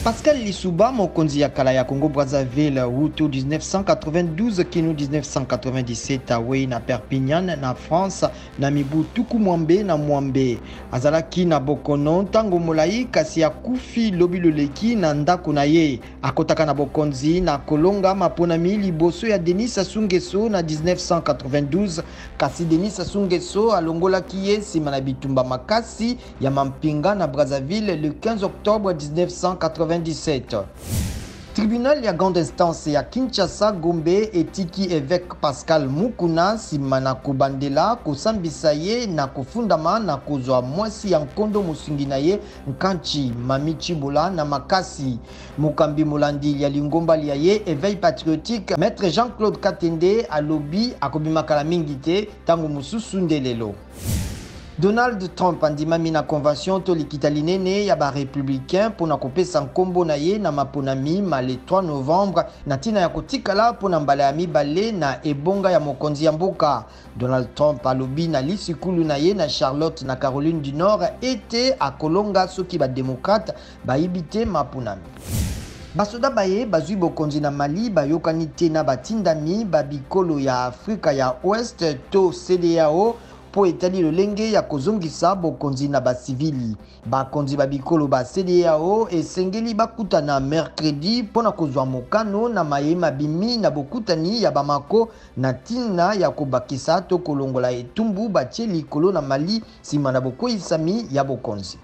Pascal Lissouba, mokonzi ya kala ya Congo Brazzaville, Hutu 1992 kinu 1997 awe na Perpignan na France na mibu tuku mwambe na mwambe. Azalaki na bokono tango molai kasi ya kufi lobi loleki na ndako na ye. Akotaka na bokonzi na kolonga maponami liboso ya Denis Sassou Nguesso na 1992 kasi Denis Sassou Nguesso alongolaki ye sima na bitumba makasi ya mampinga na Brazzaville le 15 octobre 1997. Tribunal ya grande instance ya Kinshasa Gombe etiki évêque Pascal Mukuna sima na kobandela kosambisa ye na kofundama na kozwa mwasi ya nkondo mosungi na ye Nkanchi Mamichi Bola na makasi. Mokambi molandi ya lingomba ya ye éveil patriotique Maître Jean-Claude Katende alobi akobimakala mingi te tango mususu ndelelo. Donald Trump andimami na convention to likita linene ya ba républicain pona kopesa nkombo na ye na maponami le 3 novembre na tina ya kotikala pona mbala ya mibale na ebonga ya mokonzi ya mboka. Donald Trump alobi na lisikulu na ye na Charlotte na Caroline du Nord ete akolonga soki ba démocrate baibite maponami. Basoda baye bazwi bokonzi na Mali bayokani te na batindami babikolo ya Afrika ya Ouest to CEDEAO po etali lolenge ya kozongisa bokonzi na basivili. Bakonzi babikolo ba CEDEAO esengeli bakutana mercredi pona kozwa mokano na mayema bimi na bokutani ya Bamako na tina ya kobakisa to kolongola etumbu batie likolo na Mali sima na bokoisami ya bokonzi.